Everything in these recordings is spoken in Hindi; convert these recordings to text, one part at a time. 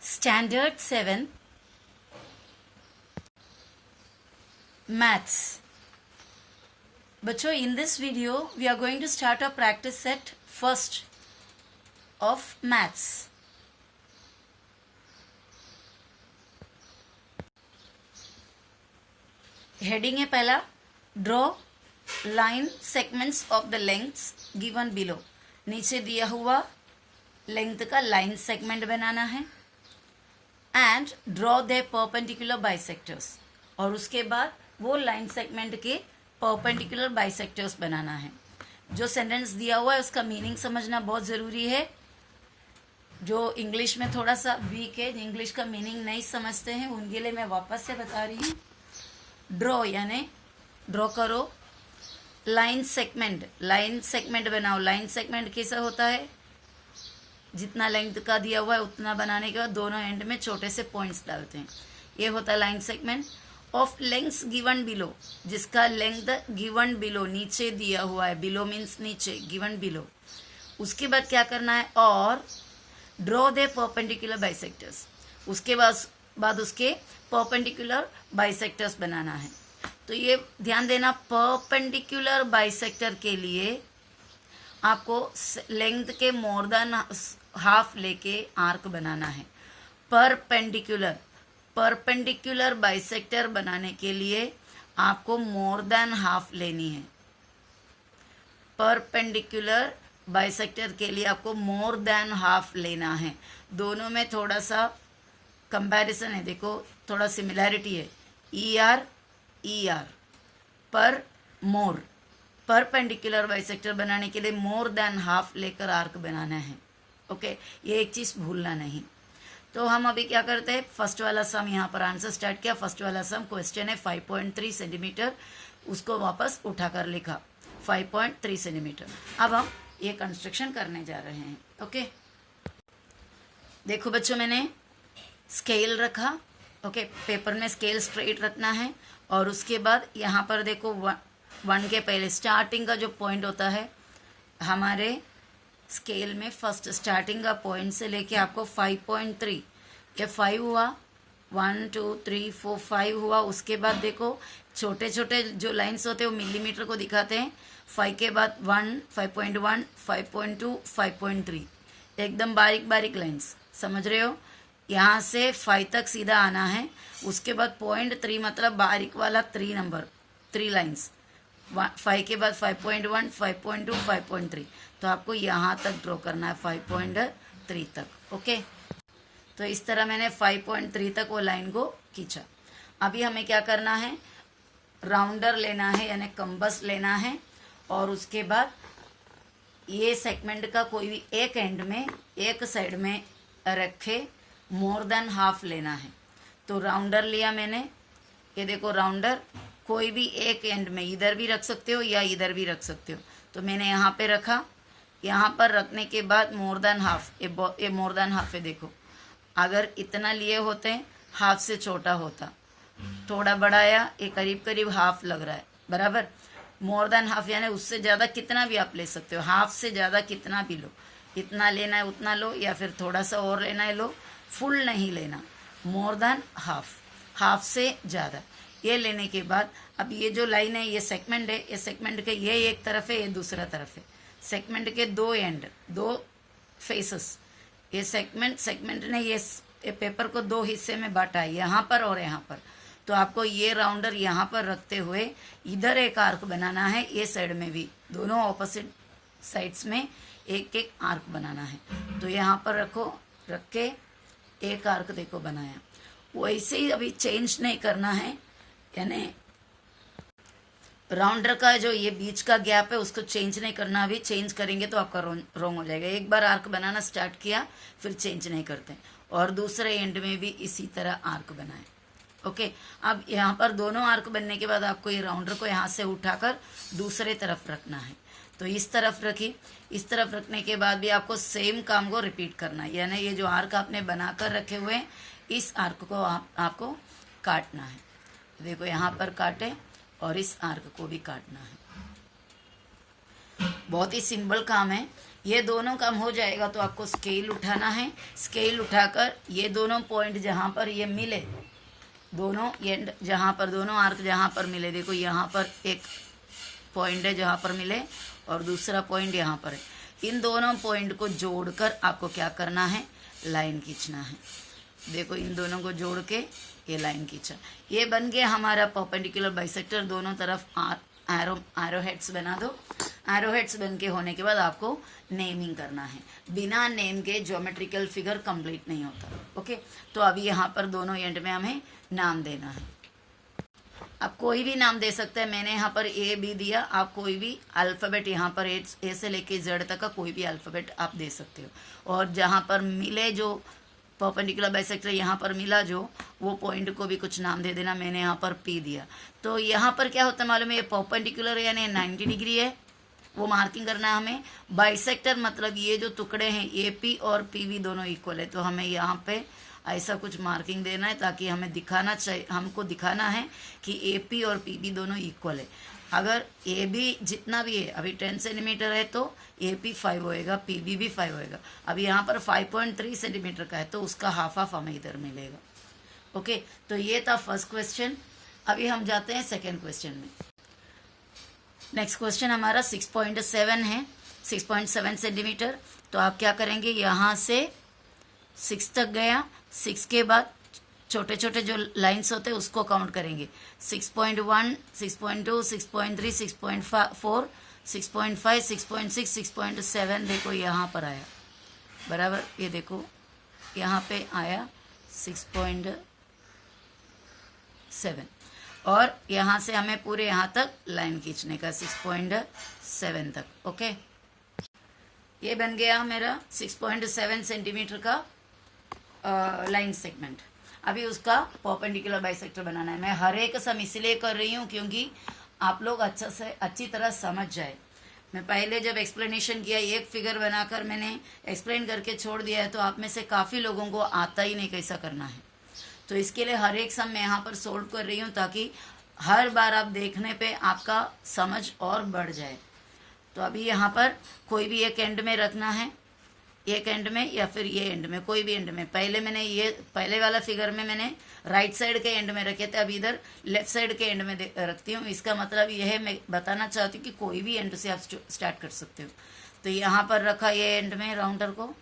Standard 7 Maths. बच्चों, in this video we are going to start a practice set first of maths. Heading है पहला, draw line segments of the lengths given below. नीचे दिया हुआ लेंथ का लाइन सेगमेंट बनाना है. And draw the perpendicular bisectors. और उसके बाद वो लाइन सेगमेंट के परपेंडिकुलर बाइसेक्टर्स बनाना है. जो सेंटेंस दिया हुआ है उसका मीनिंग समझना बहुत ज़रूरी है. जो इंग्लिश में थोड़ा सा वीक है, इंग्लिश का मीनिंग नहीं समझते हैं, उनके लिए मैं वापस से बता रही हूँ. ड्रॉ यानी ड्रॉ करो. लाइन सेगमेंट बनाओ. लाइन सेगमेंट कैसा होता है? जितना लेंथ का दिया हुआ है उतना बनाने के बाद दोनों एंड में छोटे से पॉइंट्स डालते हैं. ये होता है line segment. Of lengths given below, जिसका लेंथ गिवन बिलो नीचे दिया हुआ है. बिलो मीन्स नीचे, गिवन बिलो. उसके बाद क्या करना है? और ड्रॉ द परपेंडिकुलर बाइसेक्टर्स. उसके बाद उसके परपेंडिकुलर बाइसेक्टर्स बनाना है. तो ये ध्यान देना, परपेंडिकुलर बाइसेक्टर के लिए आपको लेंथ के मोर देन हाफ लेके आर्क बनाना है. परपेंडिकुलर बाइसेक्टर बनाने के लिए आपको मोर देन हाफ लेनी है. परपेंडिकुलर बाइसेक्टर के लिए आपको मोर देन हाफ लेना है. दोनों में थोड़ा सा कंपैरिजन है. देखो, थोड़ा सिमिलैरिटी है. ER पर मोर. परपेंडिकुलर बाइसेक्टर बनाने के लिए मोर देन हाफ लेकर आर्क बनाना है. ओके, ये एक चीज़ भूलना नहीं. तो हम अभी क्या करते हैं, फर्स्ट वाला सम यहाँ पर आंसर स्टार्ट किया. फर्स्ट वाला सम क्वेश्चन है 5.3 सेंटीमीटर, उसको वापस उठाकर लिखा 5.3 सेंटीमीटर. अब हम ये कंस्ट्रक्शन करने जा रहे हैं. ओके, देखो बच्चों, मैंने स्केल रखा. ओके, पेपर में स्केल स्ट्रेट रखना है. और उसके बाद यहाँ पर देखो, वन के पहले स्टार्टिंग का जो पॉइंट होता है हमारे स्केल में, फर्स्ट स्टार्टिंग का पॉइंट से लेके आपको 5.3, ये 5 हुआ, 1 2 3 4 5 हुआ. उसके बाद देखो, छोटे छोटे जो लाइंस होते हैं वो मिलीमीटर को दिखाते हैं. 5 के बाद 1, 5.1, 5.2, 5.3, एकदम बारीक बारीक लाइंस. समझ रहे हो? यहाँ से 5 तक सीधा आना है. उसके बाद 0.3 मतलब बारीक वाला 3 नंबर, 3 लाइंस. 5 के बाद 5.1, 5.2, 5.3. तो आपको यहाँ तक ड्रॉ करना है 5.3 तक. ओके, तो इस तरह मैंने 5.3 तक वो लाइन को खींचा. अभी हमें क्या करना है? राउंडर लेना है, यानी कंबस लेना है. और उसके बाद ये सेगमेंट का कोई भी एक एंड में, एक साइड में रखे मोर देन हाफ लेना है. तो राउंडर लिया मैंने. ये देखो, राउंडर कोई भी एक एंड में, इधर भी रख सकते हो या इधर भी रख सकते हो. तो मैंने यहाँ पे रखा. यहाँ पर रखने के बाद मोर देन हाफ, ये मोर देन हाफ है. देखो, अगर इतना लिए होते हाफ से छोटा होता, थोड़ा बढ़ाया, ये करीब करीब हाफ लग रहा है, बराबर. मोर देन हाफ यानी उससे ज़्यादा कितना भी आप ले सकते हो. हाफ से ज़्यादा कितना भी लो. इतना लेना है उतना लो, या फिर थोड़ा सा और लेना है लो. फुल नहीं लेना, मोर देन हाफ, हाफ से ज़्यादा. ये लेने के बाद अब ये जो लाइन है, ये सेगमेंट है. ये सेगमेंट के ये एक तरफ है, ये दूसरा तरफ है. सेगमेंट के 2 एंड, 2 फेसेस. ये सेगमेंट ने ये पेपर को 2 हिस्से में बांटा है, यहाँ पर और यहाँ पर. तो आपको ये राउंडर यहाँ पर रखते हुए इधर एक आर्क बनाना है, ये साइड में भी, दोनों ऑपोजिट साइड्स में एक एक आर्क बनाना है. तो यहाँ पर रख के एक आर्क देखो बनाया. वैसे ही अभी चेंज नहीं करना है, यानी राउंडर का जो ये बीच का गैप है उसको चेंज नहीं करना. अभी चेंज करेंगे तो आपका रॉन्ग हो जाएगा. एक बार आर्क बनाना स्टार्ट किया, फिर चेंज नहीं करते. और दूसरे एंड में भी इसी तरह आर्क बनाए. ओके, अब यहाँ पर दोनों आर्क बनने के बाद आपको ये राउंडर को यहाँ से उठाकर दूसरे तरफ रखना है. तो इस तरफ रखी. इस तरफ रखने के बाद भी आपको सेम काम को रिपीट करना है. यानी ये जो आर्क आपने बनाकर रखे हुए हैं, इस आर्क को आपको काटना है. देखो, यहाँ पर काटे और इस आर्क को भी काटना है. बहुत ही सिंपल काम है. ये दोनों काम हो जाएगा तो आपको स्केल उठाना है। स्केल उठाकर ये दोनों पॉइंट जहाँ पर ये मिले, दोनों एंड जहाँ पर दोनों आर्क जहाँ पर मिले, देखो यहाँ पर एक पॉइंट है जहाँ पर मिले और दूसरा पॉइंट यहाँ पर है, इन दोनों पॉइंट को जोड़कर आपको क्या करना है, लाइन खींचना है। देखो इन दोनों को जोड़ के ये लाइन खींचा, ये बन गया हमारा परपेंडिकुलर बाइसेक्टर। दोनों तरफ एरो हेड्स बना दो। एरो हेड्स बन के होने के बाद आपको नेमिंग करना है। बिना नेम के ज्योमेट्रिकल फिगर कंप्लीट नहीं होता। ओके, तो अभी यहाँ पर दोनों एंड में हमें नाम देना है। आप कोई भी नाम दे सकते हैं। मैंने यहाँ पर ए बी दिया, आप कोई भी अल्फ़ाबेट यहाँ पर ए से लेके जेड तक का कोई भी अल्फ़ाबेट आप दे सकते हो। और जहाँ पर मिले जो परपेंडिकुलर बाइसेक्टर यहाँ पर मिला जो, वो पॉइंट को भी कुछ नाम दे देना। मैंने यहाँ पर पी दिया। तो यहाँ पर क्या होता है मालूम है, ये परपेंडिकुलर यानी 90 डिग्री है, वो मार्किंग करना है हमें। बाइसेक्टर मतलब ये जो टुकड़े हैं ए पी और पी वी दोनों इक्वल है, तो हमें यहाँ पे ऐसा कुछ मार्किंग देना है ताकि हमें दिखाना चाहिए, हमको दिखाना है कि ए पी और पी बी दोनों इक्वल है। अगर ए बी जितना भी है, अभी 10 सेंटीमीटर है तो ए पी 5 होएगा, पी बी भी 5 होएगा। अभी यहाँ पर 5.3 सेंटीमीटर का है तो उसका हाफ हमें इधर मिलेगा। ओके, तो ये था फर्स्ट क्वेश्चन। अभी हम जाते हैं सेकेंड क्वेश्चन में। नेक्स्ट क्वेश्चन हमारा 6.7 है, 6.7 सेंटीमीटर। तो आप क्या करेंगे, यहाँ से 6 तक गया, 6 के बाद छोटे छोटे जो लाइंस होते हैं उसको काउंट करेंगे। 6.1, 6.2, 6.3, 6.4, 6.5, 6.6, 6.7 देखो यहाँ पर आया बराबर। ये देखो यहाँ पे आया 6.7 और यहाँ से हमें पूरे यहाँ तक लाइन खींचने का 6.7 तक। ओके, ये बन गया मेरा 6.7 सेंटीमीटर का लाइन सेगमेंट। अभी उसका परपेंडिकुलर बाइसेक्टर बनाना है। मैं हर एक सम इसलिए कर रही हूँ क्योंकि आप लोग अच्छी तरह समझ जाए। मैं पहले जब एक्सप्लेनेशन किया, एक फिगर बनाकर मैंने एक्सप्लेन करके छोड़ दिया है, तो आप में से काफ़ी लोगों को आता ही नहीं कैसा करना है। तो इसके लिए हर एक सम मैं यहाँ पर सोल्व कर रही हूँ ताकि हर बार आप देखने पे आपका समझ और बढ़ जाए। तो अभी यहाँ पर कोई भी एक एंड में रखना है, एक एंड में या फिर ये एंड में, कोई भी एंड में। पहले मैंने ये पहले वाला फिगर में मैंने राइट साइड के एंड में रखे थे, अब इधर लेफ्ट साइड के एंड में रखती हूँ। इसका मतलब यह है, मैं बताना चाहती हूँ कि कोई भी एंड से आप स्टार्ट कर सकते हो। तो यहाँ पर रखा ये एंड में राउंडर को,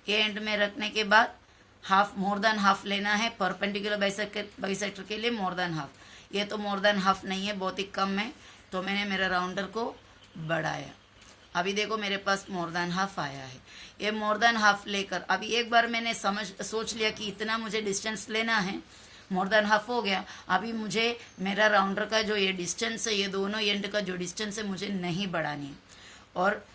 ये एंड में रखने के बाद हाफ, मोर देन हाफ लेना है। परपेंडिकुलर बाइसेक्टर के लिए मोर देन हाफ। ये तो मोर देन हाफ नहीं है, बहुत ही कम है, तो मैंने मेरा राउंडर को बढ़ाया। अभी देखो मेरे पास मोर देन हाफ आया है। ये मोर देन हाफ लेकर अभी एक बार मैंने सोच लिया कि इतना मुझे डिस्टेंस लेना है, मोर देन हाफ हो गया। अभी मुझे मेरा राउंडर का जो ये डिस्टेंस है, ये दोनों एंड का जो डिस्टेंस है, मुझे नहीं बढ़ानी है। और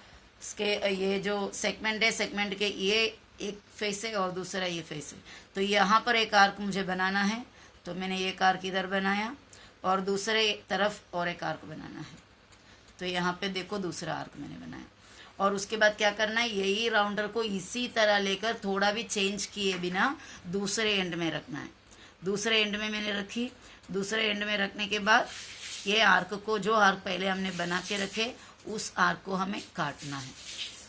इसके ये जो सेगमेंट है, सेगमेंट के ये एक फेस है और दूसरा ये फेस है, तो यहाँ पर एक आर्क मुझे बनाना है। तो मैंने एक आर्क इधर बनाया और दूसरे तरफ और एक आर्क बनाना है। तो यहाँ पे देखो दूसरा आर्क मैंने बनाया। और उसके बाद क्या करना है, यही राउंडर को इसी तरह लेकर थोड़ा भी चेंज किए बिना दूसरे एंड में रखना है। दूसरे एंड में मैंने रखी। दूसरे एंड में रखने के बाद ये आर्क को, जो आर्क पहले हमने बना के रखे, उस आर्क को हमें काटना है।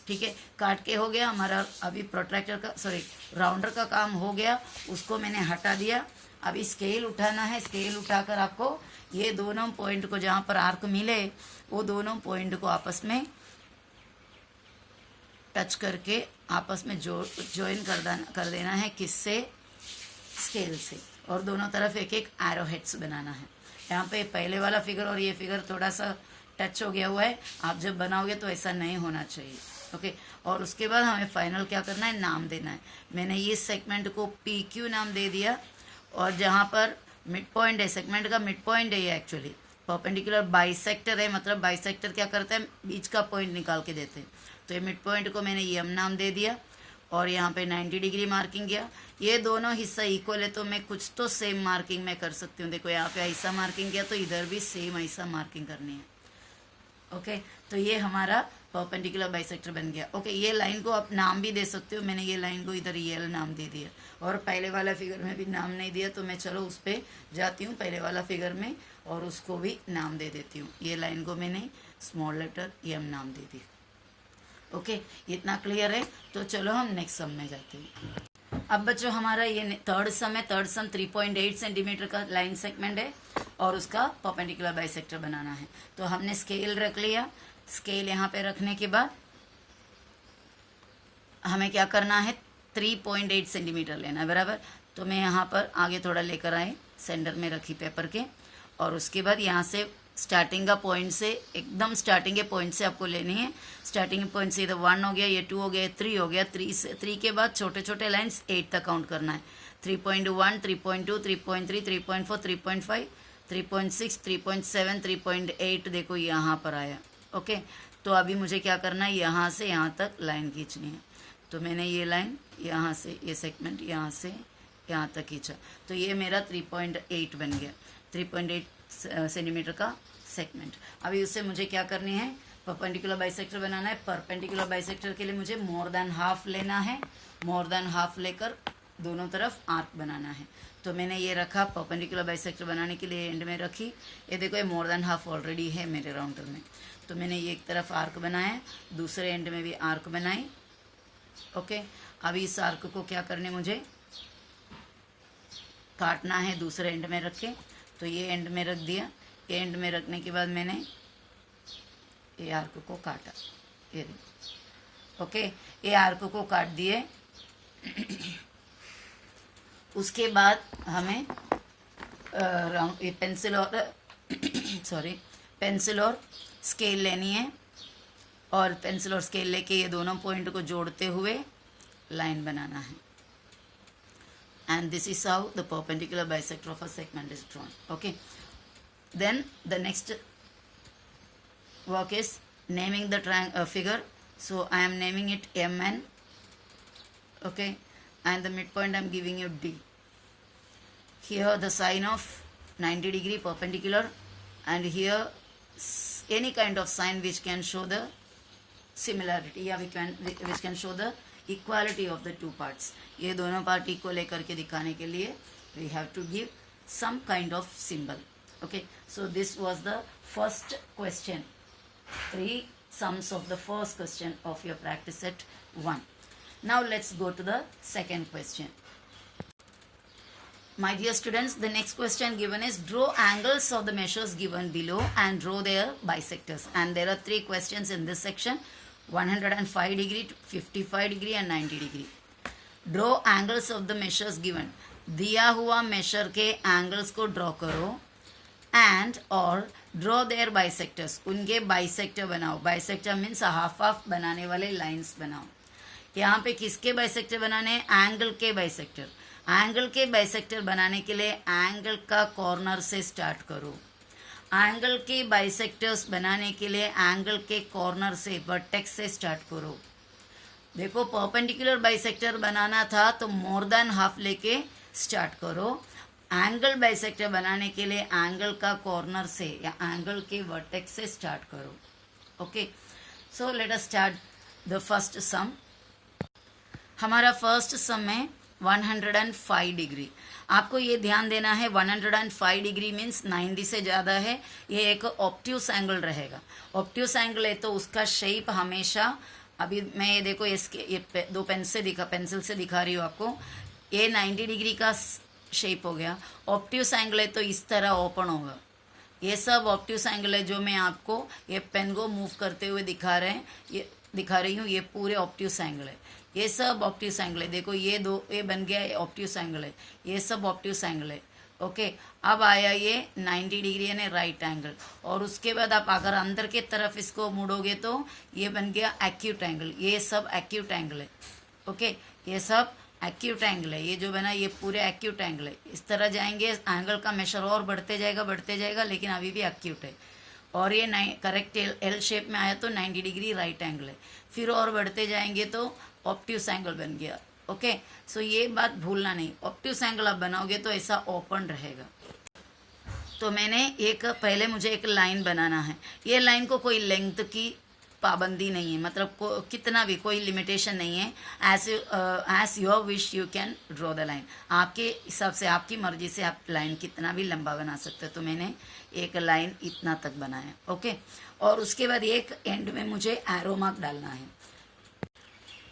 ठीक है, काट के हो गया हमारा। अभी प्रोट्रैक्टर का, सॉरी, राउंडर का काम हो गया, उसको मैंने हटा दिया। अभी स्केल उठाना है। स्केल उठाकर आपको ये दोनों पॉइंट को, जहाँ पर आर्क मिले, वो दोनों पॉइंट को आपस में टच करके आपस में ज्वाइन कर देना है। किससे? स्केल से। और दोनों तरफ एक एक एरो हेड्स बनाना है। यहाँ पे पहले वाला फिगर और ये फिगर थोड़ा सा टच हो गया हुआ है, आप जब बनाओगे तो ऐसा नहीं होना चाहिए। ओके, और उसके बाद हमें फाइनल क्या करना है, नाम देना है। मैंने इस सेगमेंट को पी क्यू नाम दे दिया। और जहाँ पर मिड पॉइंट है, सेगमेंट का मिड पॉइंट है ये, एक्चुअली परपेंडिकुलर बाइसेक्टर है, मतलब बाइसेक्टर क्या करते हैं, बीच का पॉइंट निकाल के देते हैं। तो ये मिड पॉइंट को मैंने एम नाम दे दिया और यहाँ पे 90 डिग्री मार्किंग किया। ये दोनों हिस्सा इक्वल है तो मैं कुछ तो सेम मार्किंग में कर सकती हूँ। देखो यहाँ पे ऐसा मार्किंग किया तो इधर भी सेम ऐसा मार्किंग करनी है। ओके, तो ये हमारा परपेंडिकुलर बाइसेक्टर बन गया। ओके, ये लाइन को आप नाम भी दे सकते हो। मैंने ये लाइन को इधर एल नाम दे दिया और पहले वाला फिगर में भी नाम नहीं दिया, तो मैं चलो उस पर जाती हूँ पहले वाला फिगर में और उसको भी नाम दे देती हूँ। ये लाइन को मैंने स्मॉल लेटर एम नाम दे दी। ओके, इतना क्लियर है। तो चलो हम नेक्स्ट सम में जाते हैं। अब बच्चों हमारा ये थर्ड सम है। थर्ड सम 3.8 सेंटीमीटर का लाइन सेगमेंट है और उसका परपेंडिकुलर बाइसेक्टर बनाना है। तो हमने स्केल रख लिया। स्केल यहाँ पे रखने के बाद हमें क्या करना है, 3.8 सेंटीमीटर लेना है, बराबर। तो मैं यहाँ पर आगे थोड़ा लेकर आए, सेंटर में रखी पेपर के, और उसके बाद यहाँ से स्टार्टिंग का पॉइंट से, एकदम स्टार्टिंग के पॉइंट से आपको लेनी है। स्टार्टिंग पॉइंट से इधर 1 हो गया, ये 2 हो गया, 3 हो गया। 3 के बाद छोटे छोटे लाइन्स 8 तक काउंट करना है। 3.1, 3.2, 3.3, 3.4, 3.5, 3.6, 3.7, 3.8 देखो यहाँ पर आया। ओके, तो अभी मुझे क्या करना है, यहाँ से यहाँ तक लाइन खींचनी है। तो मैंने ये लाइन यहाँ से, ये सेगमेंट यहाँ से यहाँ तक खींचा, तो ये मेरा 3.8 बन गया। 3.8 सेंटीमीटर का सेगमेंट। अभी उससे मुझे क्या करनी है, परपेंडिकुलर बाइसेक्टर बनाना है। परपेंडिकुलर बाइसेक्टर के लिए मुझे मोर देन हाफ लेना है। मोर देन हाफ लेकर दोनों तरफ आर्क बनाना है। तो मैंने ये रखा, परपेंडिकुलर बाइसेक्टर बनाने के लिए एंड में रखी। ये देखो, ये मोर देन हाफ ऑलरेडी है मेरे राउंडर में। तो मैंने ये एक तरफ आर्क बनाया, दूसरे एंड में भी आर्क बनाई। ओके, अभी इस आर्क को क्या करने, मुझे काटना है दूसरे एंड में रख के। तो ये एंड में रख दिया। ये एंड में रखने के बाद मैंने ये आर्क को काटा, ये देखो। ओके, ये आर्क को काट दिए। उसके बाद हमें ये पेंसिल और पेंसिल और स्केल लेनी है, और पेंसिल और स्केल लेके ये दोनों पॉइंट को जोड़ते हुए लाइन बनाना है। And this is how the perpendicular bisector of a segment is drawn. Okay, then the next work is naming the figure. So I am naming it MN. Okay, and the midpoint I am giving you D. Here the sign of 90 degree perpendicular, and here any kind of sign which can show the similarity, या which can show the equality of the two parts. ये दोनों पार्ट इक्वल लेकर के दिखाने के लिए we have to give some kind of symbol. Okay, so this was the first question. 3 sums of the first question of your practice set 1. Now let's go to the second question. My dear students, the next question given is draw angles of the measures given below and draw their bisectors. And there are 3 questions in this section: 105 degree, 55 degree and 90 degree. Draw angles of the measures given. दिया हुआ मेशर के एंगल्स को ड्रॉ करो, एंड और ड्रॉ देयर बाइसेक्टर्स, उनके बाइसेक्टर बनाओ। बाइसेक्टर मीन्स हाफ हाफ बनाने वाले लाइंस बनाओ। यहाँ पे किसके बाइसेक्टर बनाने हैं, एंगल के बाइसेक्टर। एंगल के बाइसेक्टर बनाने के लिए एंगल का कॉर्नर से स्टार्ट करो। एंगल के बाइसेक्टर्स बनाने के लिए एंगल के कॉर्नर से, वर्टेक्स से स्टार्ट करो। देखो, परपेंडिकुलर बाइसेक्टर बनाना था तो मोर देन हाफ लेके स्टार्ट करो। एंगल बाइसेक्टर बनाने के लिए एंगल का कॉर्नर से या एंगल के वर्टेक्स से स्टार्ट करो। Okay, so let us start the first sum. हमारा फर्स्ट सम है 105 डिग्री। आपको ये ध्यान देना है, 105 डिग्री मीन्स 90 से ज़्यादा है। ये एक ऑब्ट्यूस एंगल रहेगा। ऑब्ट्यूस एंगल है तो उसका शेप हमेशा, अभी मैं ये देखो ये 2 पेंसिल से दिखा रही हूँ आपको। ये 90 डिग्री का शेप हो गया। ऑब्ट्यूस एंगल है तो इस तरह ओपन होगा। ये सब ऑब्ट्यूस एंगल है जो मैं आपको ये पेन को मूव करते हुए दिखा रही हूँ। ये पूरे ऑब्ट्यूस एंगल है। ये सब ऑब्ट्यूस एंगल है। देखो ये बन गया ऑब्ट्यूस एंगल है। ये सब ऑब्ट्यूस एंगल है। ओके, अब आया ये 90 डिग्री यानी राइट एंगल। और उसके बाद आप अगर अंदर के तरफ इसको मुड़ोगे तो ये बन गया एक्यूट एंगल। ये सब एक्यूट एंगल है। ओके, ये सब एक्यूट एंगल है। ये जो बना ये पूरे एक्यूट एंगल है। इस तरह जाएंगे, एंगल का मेशर और बढ़ते जाएगा, लेकिन अभी भी एक्यूट है। और ये करेक्ट एल शेप में आया तो 90 डिग्री राइट एंगल है। फिर और बढ़ते जाएंगे तो ऑब्ट्यूस एंगल बन गया। ओके, सो ये बात भूलना नहीं, ऑब्ट्यूस एंगल आप बनाओगे तो ऐसा ओपन रहेगा। तो मैंने पहले मुझे एक लाइन बनाना है। ये लाइन को कोई लेंथ की पाबंदी नहीं है, मतलब कितना भी कोई लिमिटेशन नहीं है। As your wish you can draw the line. आपके हिसाब से, आपकी मर्जी से आप लाइन कितना भी लंबा बना सकते हो। तो मैंने एक लाइन इतना तक बनाया। ओके, और उसके बाद एक एंड में मुझे एरो मार्क डालना है।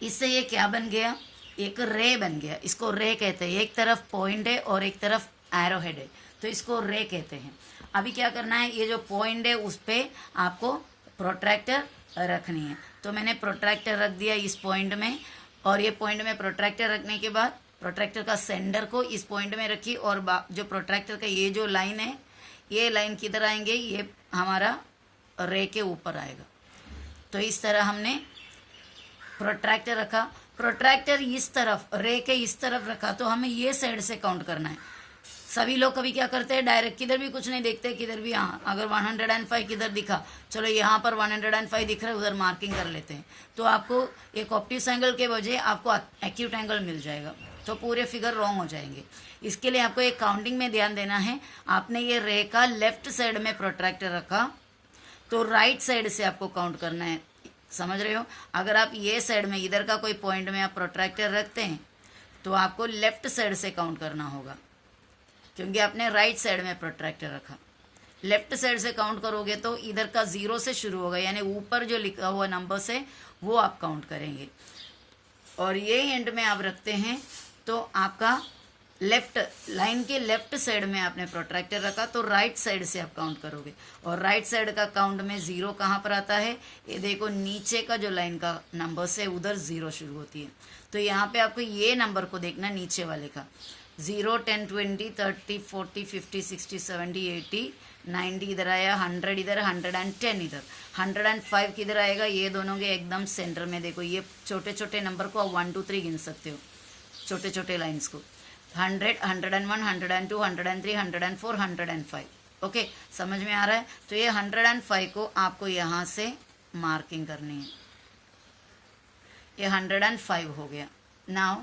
इससे ये क्या बन गया, एक रे बन गया। इसको रे कहते हैं, एक तरफ पॉइंट है और एक तरफ एरो हेड है, तो इसको रे कहते हैं। अभी क्या करना है, ये जो पॉइंट है उस पर आपको प्रोट्रैक्टर रखनी है। तो मैंने प्रोट्रैक्टर रख दिया इस पॉइंट में, और ये पॉइंट में प्रोट्रैक्टर रखने के बाद प्रोट्रैक्टर का सेंटर को इस पॉइंट में रखी, और जो प्रोट्रैक्टर का ये जो लाइन है, ये लाइन किधर आएंगे, ये हमारा रे के ऊपर आएगा। तो इस तरह हमने प्रोट्रैक्टर रखा। प्रोट्रैक्टर इस तरफ, रे के इस तरफ रखा, तो हमें ये साइड से काउंट करना है। सभी लोग कभी क्या करते हैं, डायरेक्ट किधर भी कुछ नहीं देखते, किधर भी, हाँ अगर 105 किधर दिखा, चलो यहाँ पर 105 दिख रहा है, उधर मार्किंग कर लेते हैं, तो आपको एक ऑब्ट्यूस एंगल के बजाय आपको एक्यूट एंगल मिल जाएगा, तो पूरे फिगर रॉन्ग हो जाएंगे। इसके लिए आपको एक काउंटिंग में ध्यान देना है। आपने ये रे का लेफ्ट साइड में प्रोट्रैक्टर रखा, तो राइट साइड से आपको काउंट करना है। समझ रहे हो, अगर आप ये साइड में इधर का कोई पॉइंट में आप प्रोट्रैक्टर रखते हैं, तो आपको लेफ्ट साइड से काउंट करना होगा, क्योंकि आपने राइट साइड में प्रोट्रैक्टर रखा। लेफ्ट साइड से काउंट करोगे तो इधर का 0 से शुरू होगा, यानी ऊपर जो लिखा हुआ नंबर्स है वो आप काउंट करेंगे। और ये एंड में आप रखते हैं, तो आपका लेफ्ट लाइन के लेफ्ट साइड में आपने प्रोट्रैक्टर रखा, तो राइट साइड से आप काउंट करोगे। और राइट साइड का काउंट में 0 कहाँ पर आता है, ये देखो नीचे का जो लाइन का नंबर्स है उधर 0 शुरू होती है। तो यहाँ पे आपको ये नंबर को देखना, नीचे वाले का 0, 10, 20, 30, 40, 50, 60, 70, 80, 90 इधर आया, 100 इधर, 110 इधर, 105 किधर आएगा, ये दोनों के एकदम सेंटर में। देखो ये छोटे छोटे नंबर को आप 1, 2, 3 गिन सकते हो, छोटे छोटे लाइन्स को। 100, 101, 102, 103, 104, 105। ओके, समझ में आ रहा है। तो ये 105 को आपको यहाँ से मार्किंग करनी है। ये 105 हो गया। नाउ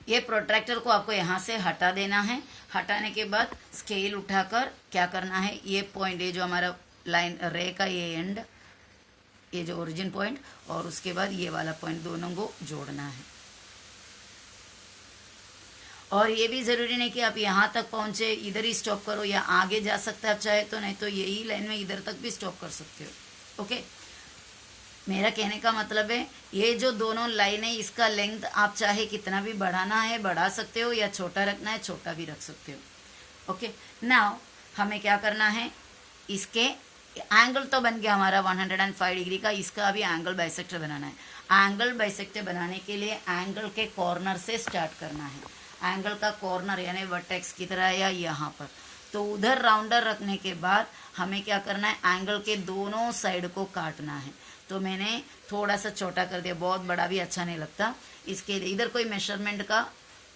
ये प्रोट्रैक्टर को आपको यहाँ से हटा देना है। हटाने के बाद स्केल उठाकर क्या करना है, ये पॉइंट, ये जो हमारा लाइन रे का ये एंड, ये जो ओरिजिन पॉइंट, और उसके बाद ये वाला पॉइंट, दोनों को जोड़ना है। और ये भी ज़रूरी नहीं कि आप यहाँ तक पहुँचे इधर ही स्टॉप करो, या आगे जा सकते हैं आप चाहे तो, नहीं तो यही लाइन में इधर तक भी स्टॉप कर सकते हो। ओके, मेरा कहने का मतलब है ये जो दोनों लाइन है इसका लेंथ आप चाहे कितना भी बढ़ाना है बढ़ा सकते हो, या छोटा रखना है छोटा भी रख सकते हो। ओके, नाउ हमें क्या करना है, इसके एंगल तो बन गया हमारा 105 डिग्री का, इसका अभी एंगल बाइसेक्टर बनाना है। एंगल बाइसेक्टर बनाने के लिए एंगल के कॉर्नर से स्टार्ट करना है। एंगल का कॉर्नर यानी वर्टेक्स की तरह या यहाँ पर, तो उधर राउंडर रखने के बाद हमें क्या करना है, एंगल के दोनों साइड को काटना है। तो मैंने थोड़ा सा छोटा कर दिया, बहुत बड़ा भी अच्छा नहीं लगता। इसके लिए इधर कोई मेजरमेंट का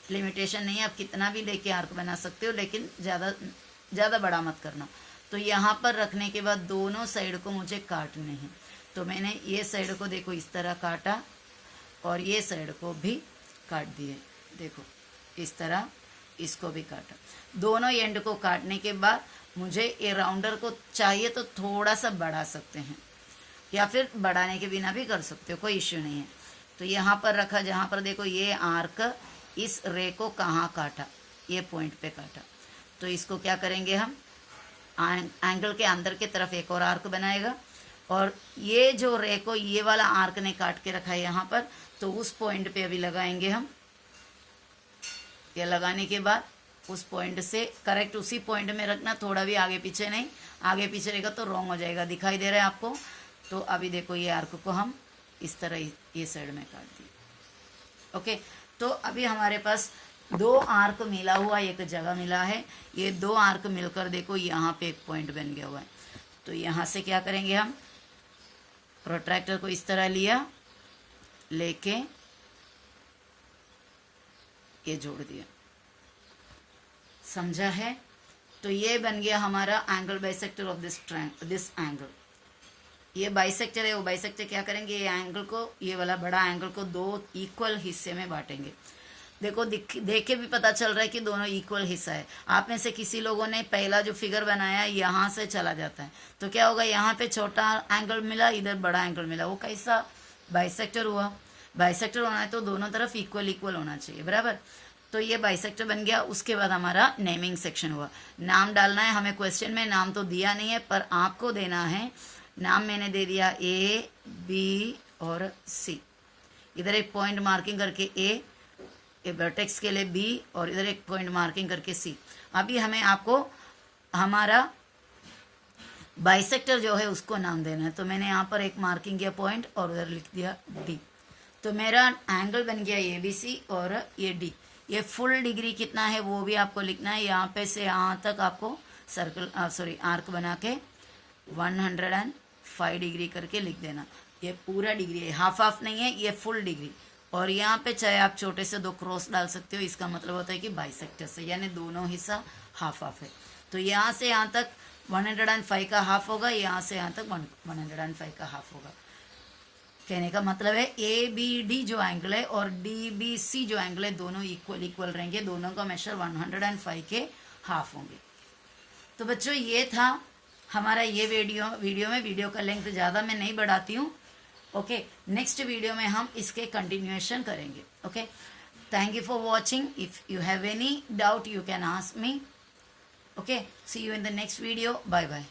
लिमिटेशन नहीं है, आप कितना भी लेके आर्क बना सकते हो, लेकिन ज़्यादा बड़ा मत करना। तो यहाँ पर रखने के बाद दोनों साइड को मुझे काटने हैं। तो मैंने ये साइड को देखो इस तरह काटा, और ये साइड को भी काट दिए, देखो इस तरह इसको भी काटा। दोनों एंड को काटने के बाद मुझे ये राउंडर को चाहिए तो थोड़ा सा बढ़ा सकते हैं, या फिर बढ़ाने के बिना भी कर सकते हो, कोई इश्यू नहीं है। तो यहाँ पर रखा, जहाँ पर देखो ये आर्क इस रे को कहाँ काटा, ये पॉइंट पे काटा। तो इसको क्या करेंगे हम, एंगल के अंदर के तरफ एक और आर्क बनाएगा, और ये जो रे को ये वाला आर्क ने काट के रखा है यहाँ पर, तो उस पॉइंट पे अभी लगाएंगे हम। ये लगाने के बाद उस पॉइंट से करेक्ट उसी पॉइंट में रखना, थोड़ा भी आगे पीछे नहीं, आगे पीछे रहेगा तो रॉन्ग हो जाएगा। दिखाई दे रहा है आपको। तो अभी देखो ये आर्क को हम इस तरह ये साइड में काट दिए। ओके, तो अभी हमारे पास 2 आर्क मिला हुआ एक जगह मिला है। ये 2 आर्क मिलकर देखो यहाँ पे एक पॉइंट बन गया हुआ है। तो यहाँ से क्या करेंगे हम, प्रोट्रैक्टर को इस तरह लिया, लेके ये जोड़ दिया, समझा है। तो ये बन गया हमारा angle bisector of this angle. ये बाइसेक्टर है, वो बाइसेक्टर क्या करेंगे, ये एंगल को, ये वाला बड़ा एंगल को 2 इक्वल हिस्से में बांटेंगे। देखो देख के भी पता चल रहा है कि दोनों इक्वल हिस्सा है। आप में से किसी लोगों ने पहला जो फिगर बनाया यहाँ से चला जाता है, तो क्या होगा, यहाँ पे छोटा एंगल मिला, इधर बड़ा एंगल मिला, वो कैसा बाइसेक्टर हुआ। बाइसेक्टर होना है तो दोनों तरफ इक्वल होना चाहिए, बराबर। तो ये बाइसेक्टर बन गया। उसके बाद हमारा नेमिंग सेक्शन हुआ, नाम डालना है हमें। क्वेश्चन में नाम तो दिया नहीं है, पर आपको देना है नाम। मैंने दे दिया A, B और C। इधर एक पॉइंट मार्किंग करके ए वर्टेक्स के लिए बी, और इधर एक पॉइंट मार्किंग करके सी। अभी हमें आपको हमारा बाइसेक्टर जो है उसको नाम देना है। तो मैंने यहाँ पर एक मार्किंग किया पॉइंट और उधर लिख दिया डी। तो मेरा एंगल बन गया ए बी सी और ये डी। ये फुल डिग्री कितना है वो भी आपको लिखना है। यहाँ पे से यहाँ तक आपको सर्कल आर्क बना के 105 डिग्री करके लिख देना। ये पूरा डिग्री है, हाफ हाफ नहीं है, ये फुल डिग्री। और यहाँ पे चाहे आप छोटे से 2 क्रॉस डाल सकते हो, इसका मतलब होता है कि बाइसेक्टर से, यानी दोनों हिस्सा हाफ हाफ है। तो यहाँ से यहाँ तक 105 का हाफ होगा, यहाँ से यहाँ तक 105 का हाफ होगा। कहने का मतलब है ए बी डी जो एंगल है और डी बी सी जो एंगल है दोनों इक्वल रहेंगे, दोनों का मेशर 105 के हाफ होंगे। तो बच्चों ये था हमारा ये वीडियो का लेंथ ज़्यादा मैं नहीं बढ़ाती हूँ। ओके, नेक्स्ट वीडियो में हम इसके कंटिन्यूएशन करेंगे। Okay, thank you for watching. If you have any doubt you can ask me. Okay, see you in the next video. Bye bye.